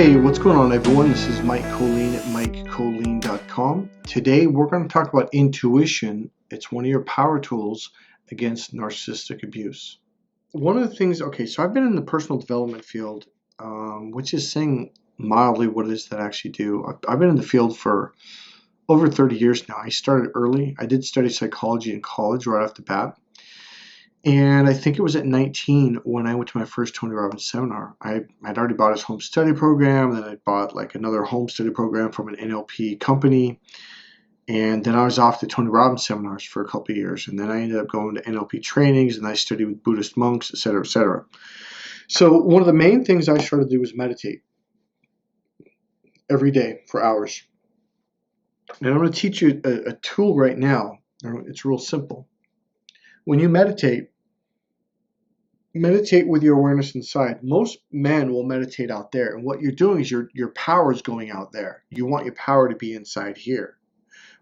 Hey, what's going on, everyone? This is Mike Colleen at MikeColleen.com. Today, we're going to talk about intuition. It's one of your power tools against narcissistic abuse. One of the things, so I've been in the personal development field, which is saying mildly what it is that I actually do. I've been in the field for over 30 years now. I started early. I did study psychology in college right off the bat. And I think it was at 19 when I went to my first Tony Robbins seminar. I'd already bought his home study program, then I bought like another home study program from an NLP company. And then I was off to Tony Robbins seminars for a couple of years. And then I ended up going to NLP trainings and I studied with Buddhist monks, et cetera, et cetera. So one of the main things I started to do was meditate every day for hours. And I'm going to teach you a tool right now. It's real simple. When you meditate with your awareness inside. Most men will meditate out there, and what you're doing is your power is going out there. You want your power to be inside here.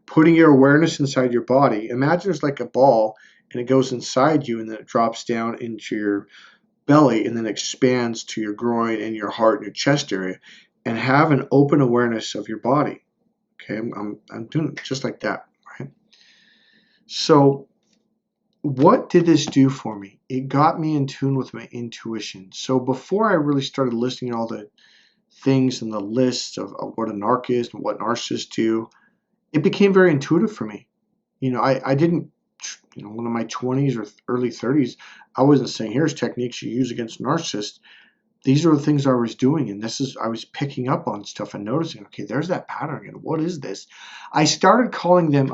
Putting your awareness inside your body. Imagine it's like a ball, and it goes inside you, and then it drops down into your belly, and then expands to your groin and your heart and your chest area, and have an open awareness of your body. Okay, I'm doing it just like that, right? So what did this do for me? It got me in tune with my intuition. So before I really started listing all the things in the list of what a narc is and what narcissists do, it became very intuitive for me. I didn't, one of my 20s or early 30s, I wasn't saying, here's techniques you use against narcissists. These are the things I was doing, and I was picking up on stuff and noticing, okay, there's that pattern again. What is this? I started calling them,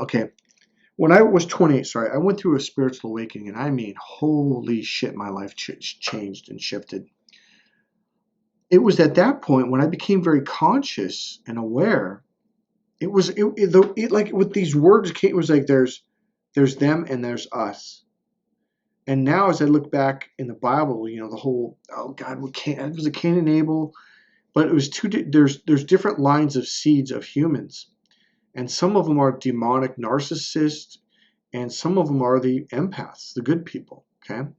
when I was 28, I went through a spiritual awakening, and I mean, holy shit, my life changed and shifted. It was at that point when I became very conscious and aware. It was like with these words, it was like there's them and there's us. And now, as I look back in the Bible, the whole it was a Cain and Abel, but it was there's different lines of seeds of humans. And some of them are demonic narcissists, and some of them are the empaths, the good people, okay?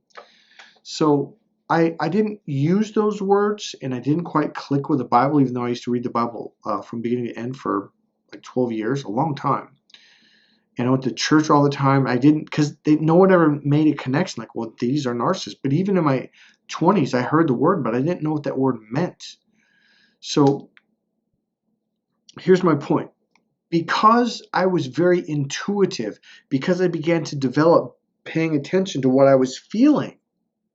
So I didn't use those words, and I didn't quite click with the Bible, even though I used to read the Bible from beginning to end for like 12 years, a long time. And I went to church all the time. I didn't, because no one ever made a connection like, well, these are narcissists. But even in my 20s, I heard the word, but I didn't know what that word meant. So here's my point. Because I was very intuitive, because I began to develop paying attention to what I was feeling,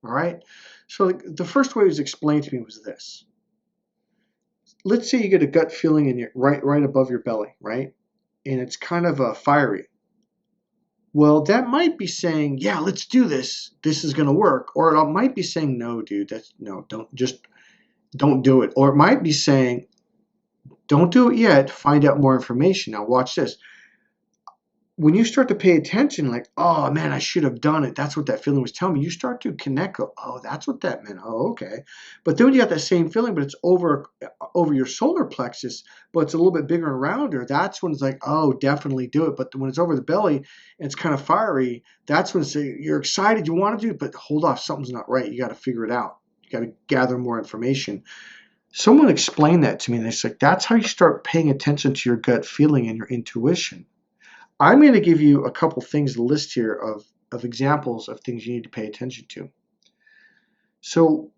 all right? So the first way it was explained to me was this. Let's say you get a gut feeling in your right above your belly, right? And it's kind of fiery. Well, that might be saying, yeah, let's do this. This is going to work. Or it might be saying, no, dude, don't do it. Or it might be saying, don't do it yet. Find out more information. Now watch this. When you start to pay attention, like, oh man, I should have done it. That's what that feeling was telling me. You start to connect. Oh, that's what that meant. Oh, okay. But then when you got that same feeling, but it's over your solar plexus, but it's a little bit bigger and rounder. That's when it's like, oh, definitely do it. But when it's over the belly and it's kind of fiery, that's when you're excited. You want to do it, but hold off. Something's not right. You got to figure it out. You got to gather more information. Someone explained that to me, and it's like, that's how you start paying attention to your gut feeling and your intuition. I'm going to give you a couple things to list here of examples of things you need to pay attention to. So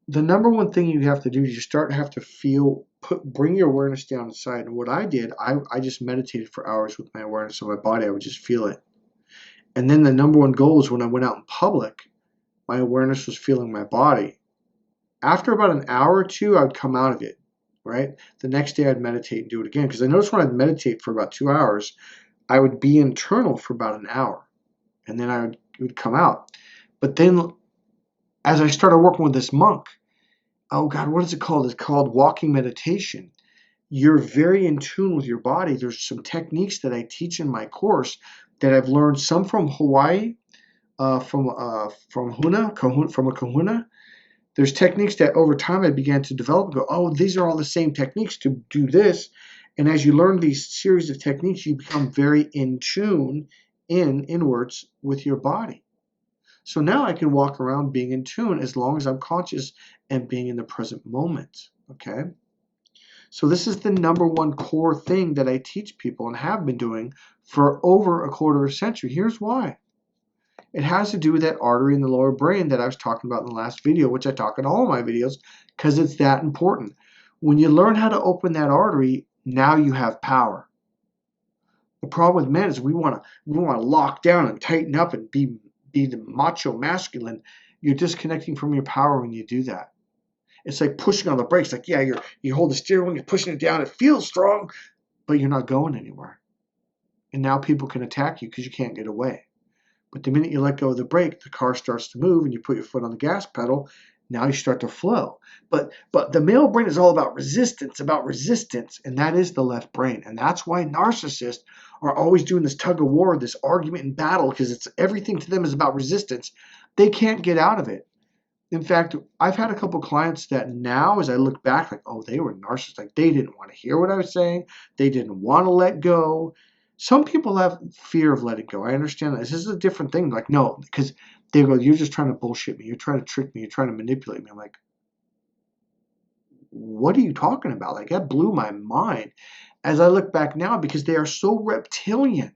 the number one thing you have to do is you have to bring your awareness down inside. And what I did, I just meditated for hours with my awareness of my body. I would just feel it. And then the number one goal is when I went out in public, my awareness was feeling my body. After about an hour or two, I would come out of it, right? The next day I'd meditate and do it again. Because I noticed when I'd meditate for about 2 hours, I would be internal for about an hour. And then it would come out. But then as I started working with this monk, oh God, what is it called? It's called walking meditation. You're very in tune with your body. There's some techniques that I teach in my course that I've learned, some from Hawaii, from a kahuna. There's techniques that over time I began to develop and go, oh, these are all the same techniques to do this. And as you learn these series of techniques, you become very in tune inwards with your body. So now I can walk around being in tune as long as I'm conscious and being in the present moment, okay? So this is the number one core thing that I teach people and have been doing for over a quarter of a century. Here's why. It has to do with that artery in the lower brain that I was talking about in the last video, which I talk in all of my videos, because it's that important. When you learn how to open that artery, now you have power. The problem with men is we want to lock down and tighten up and be the macho masculine. You're disconnecting from your power when you do that. It's like pushing on the brakes. Like, yeah, you hold the steering wheel, you're pushing it down. It feels strong, but you're not going anywhere. And now people can attack you because you can't get away. But the minute you let go of the brake, the car starts to move and you put your foot on the gas pedal. Now you start to flow. But the male brain is all about resistance, and that is the left brain. And that's why narcissists are always doing this tug of war, this argument and battle, because it's everything to them is about resistance. They can't get out of it. In fact, I've had a couple clients that now, as I look back, like, oh, they were narcissists. Like, they didn't want to hear what I was saying. They didn't want to let go. Some people have fear of letting go. I understand that. This is a different thing. Like, no, because they go, you're just trying to bullshit me. You're trying to trick me. You're trying to manipulate me. I'm like, what are you talking about? Like, that blew my mind as I look back now, because they are so reptilian.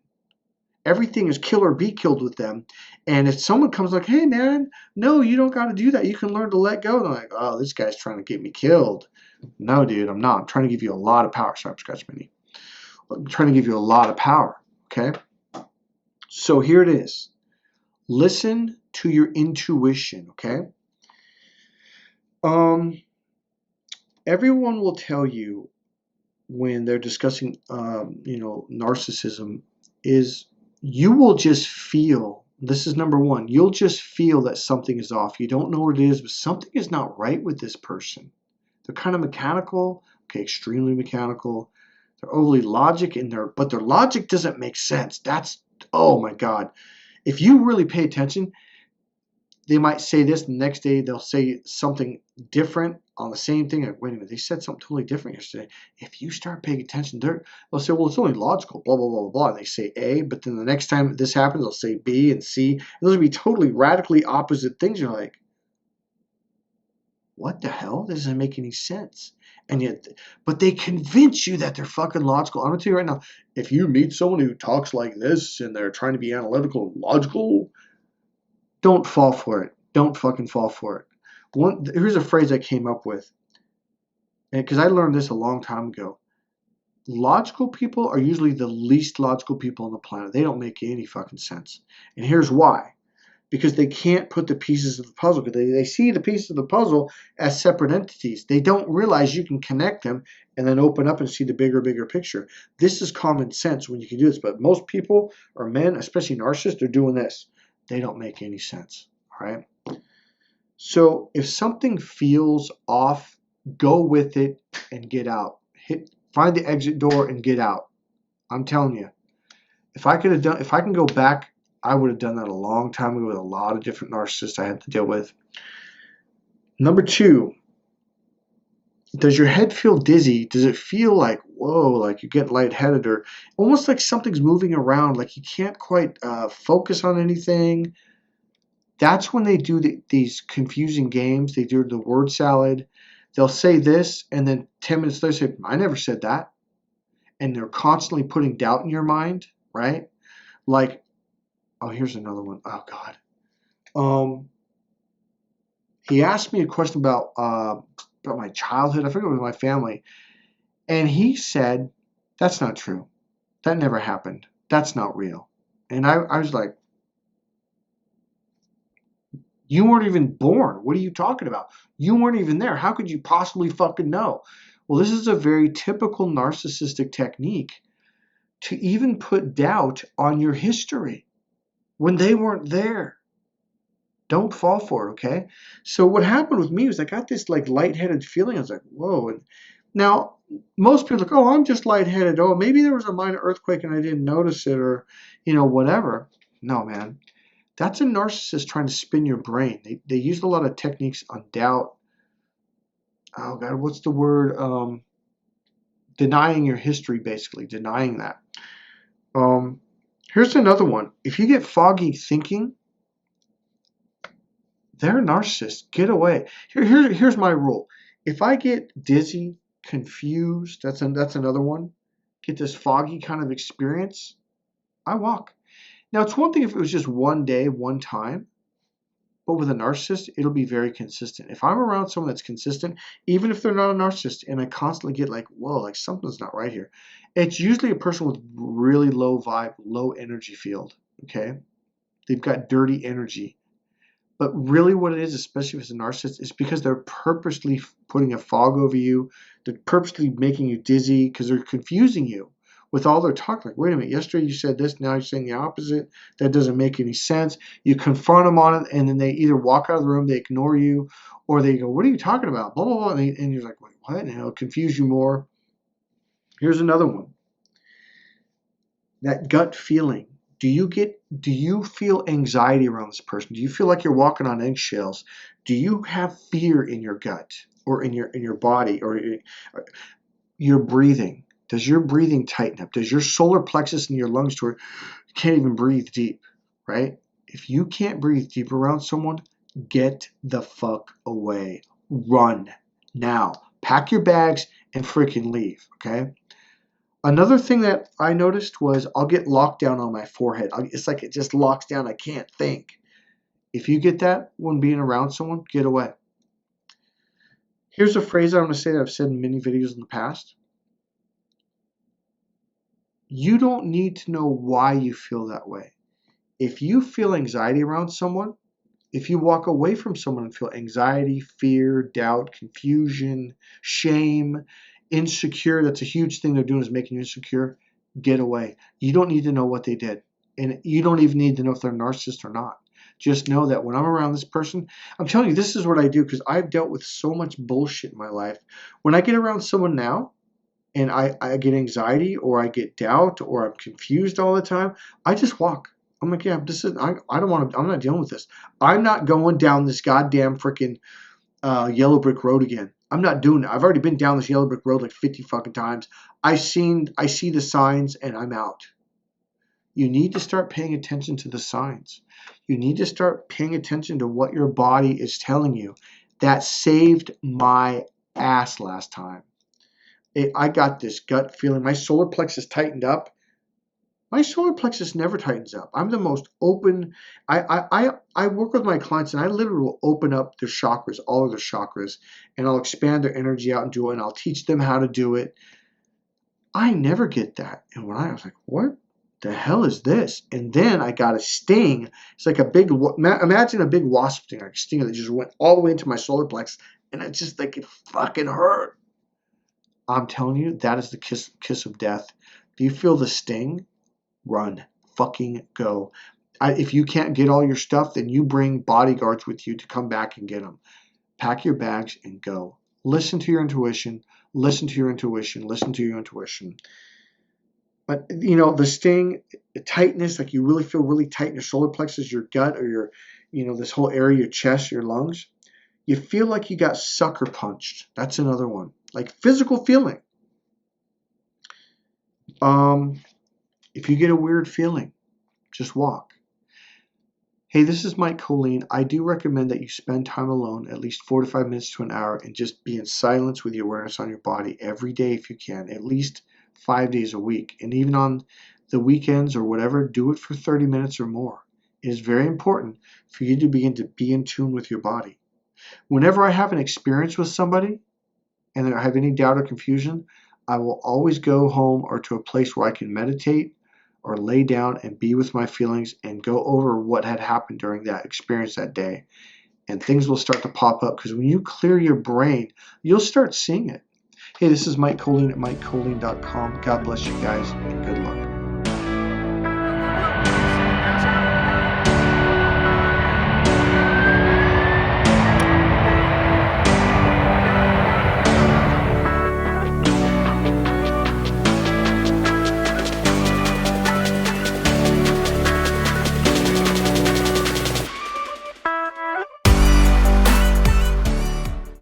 Everything is kill or be killed with them. And if someone comes like, hey, man, no, you don't got to do that. You can learn to let go. And I'm like, oh, this guy's trying to get me killed. No, dude, I'm not. I'm trying to give you a lot of power. Sorry, I'm scratching my knee. I'm trying to give you a lot of power, okay? So here it is. Listen to your intuition, okay? Everyone will tell you when they're discussing, narcissism, is you will just feel, this is number one, you'll just feel that something is off. You don't know what it is, but something is not right with this person. They're kind of mechanical, okay, extremely mechanical. They're overly logic but their logic doesn't make sense. That's, oh my God. If you really pay attention, they might say this, and the next day they'll say something different on the same thing. Like, wait a minute, they said something totally different yesterday. If you start paying attention, they'll say, well, it's only logical, blah, blah, blah, blah, blah. And they say A, but then the next time this happens, they'll say B and C. And those will be totally radically opposite things. You're like, what the hell? This doesn't make any sense. And yet, but they convince you that they're fucking logical. I'm going to tell you right now, if you meet someone who talks like this and they're trying to be analytical and logical, don't fall for it. Don't fucking fall for it. Here's a phrase I came up with, because I learned this a long time ago. Logical people are usually the least logical people on the planet. They don't make any fucking sense. And here's why. Because they can't put the pieces of the puzzle. Because they see the pieces of the puzzle as separate entities. They don't realize you can connect them and then open up and see the bigger picture. This is common sense when you can do this. But most people, or men, especially narcissists, are doing this. They don't make any sense. All right? So if something feels off, go with it and get out. Find the exit door and get out. I'm telling you. If I can go back, I would have done that a long time ago with a lot of different narcissists I had to deal with. Number two, does your head feel dizzy? Does it feel like, whoa, like you get lightheaded, or almost like something's moving around, like you can't quite focus on anything? That's when they do these confusing games. They do the word salad. They'll say this, and then 10 minutes later say, I never said that. And they're constantly putting doubt in your mind, right? Like, oh, here's another one. Oh, God. He asked me a question about my childhood. I forget, it was my family. And he said, that's not true. That never happened. That's not real. And I was like, you weren't even born. What are you talking about? You weren't even there. How could you possibly fucking know? Well, this is a very typical narcissistic technique to even put doubt on your history when they weren't there. Don't fall for it, okay? So what happened with me was I got this like lightheaded feeling. I was like, whoa. And now, most people are like, oh, I'm just lightheaded. Oh, maybe there was a minor earthquake and I didn't notice it, or, whatever. No, man. That's a narcissist trying to spin your brain. They use a lot of techniques on doubt. Oh, God, what's the word? Denying your history, basically. Denying that. Here's another one. If you get foggy thinking, they're a narcissist. Get away. Here's my rule. If I get dizzy, confused. That's another one. Get this foggy kind of experience. I walk. Now, it's one thing if it was just one day, one time, but with a narcissist, it'll be very consistent. If I'm around someone that's consistent, even if they're not a narcissist, and I constantly get like, whoa, like something's not right here, it's usually a person with really low vibe, low energy field, okay? They've got dirty energy. But really what it is, especially if it's a narcissist, is because they're purposely putting a fog over you. They're purposely making you dizzy because they're confusing you with all their talk. Like, wait a minute, yesterday you said this, now you're saying the opposite. That doesn't make any sense. You confront them on it, and then they either walk out of the room, they ignore you, or they go, what are you talking about? Blah, blah, blah. And you're like, wait, what? And it'll confuse you more. Here's another one. That gut feeling. Do you feel anxiety around this person? Do you feel like you're walking on eggshells? Do you have fear in your gut or in your body or your breathing? Does your breathing tighten up? Does your solar plexus in your lungs to where you can't even breathe deep, right? If you can't breathe deep around someone, get the fuck away. Run now. Pack your bags and freaking leave, okay? Another thing that I noticed was I'll get locked down on my forehead. It's like it just locks down. I can't think. If you get that when being around someone, get away. Here's a phrase I'm going to say that I've said in many videos in the past. You don't need to know why you feel that way. If you feel anxiety around someone, if you walk away from someone and feel anxiety, fear, doubt, confusion, shame, insecure, that's a huge thing they're doing is making you insecure, get away. You don't need to know what they did. And you don't even need to know if they're a narcissist or not. Just know that when I'm around this person, I'm telling you, this is what I do because I've dealt with so much bullshit in my life. When I get around someone now and I get anxiety or I get doubt or I'm confused all the time, I just walk. I'm like, yeah, I don't want to, I'm not dealing with this. I'm not going down this goddamn freaking yellow brick road again. I'm not doing it. I've already been down this yellow brick road like 50 fucking times. I see the signs and I'm out. You need to start paying attention to the signs. You need to start paying attention to what your body is telling you. That saved my ass last time. I got this gut feeling. My solar plexus tightened up. My solar plexus never tightens up. I'm the most open. I work with my clients and I literally will open up their chakras, all of their chakras, and I'll expand their energy out and do it, and I'll teach them how to do it. I never get that. And when I was like, what the hell is this? And then I got a sting. It's like a big, imagine a big wasp sting, like a stinger that just went all the way into my solar plexus, and it's just like it fucking hurt. I'm telling you, that is the kiss of death. Do you feel the sting? Run. Fucking go. If you can't get all your stuff, then you bring bodyguards with you to come back and get them. Pack your bags and go. Listen to your intuition. Listen to your intuition. Listen to your intuition. But, you know, the sting, the tightness, like you really feel really tight in your solar plexus, your gut, or your, you know, this whole area, your chest, your lungs. You feel like you got sucker punched. That's another one. Like physical feeling. If you get a weird feeling, just walk. Hey, this is Mike Colleen. I do recommend that you spend time alone, at least 4 to 5 minutes to an hour, and just be in silence with your awareness on your body every day if you can, at least 5 days a week. And even on the weekends or whatever, do it for 30 minutes or more. It is very important for you to begin to be in tune with your body. Whenever I have an experience with somebody and I have any doubt or confusion, I will always go home or to a place where I can meditate or lay down and be with my feelings and go over what had happened during that experience that day. And things will start to pop up because when you clear your brain, you'll start seeing it. Hey, this is Mike Colleen at MikeColleen.com. God bless you guys and good luck.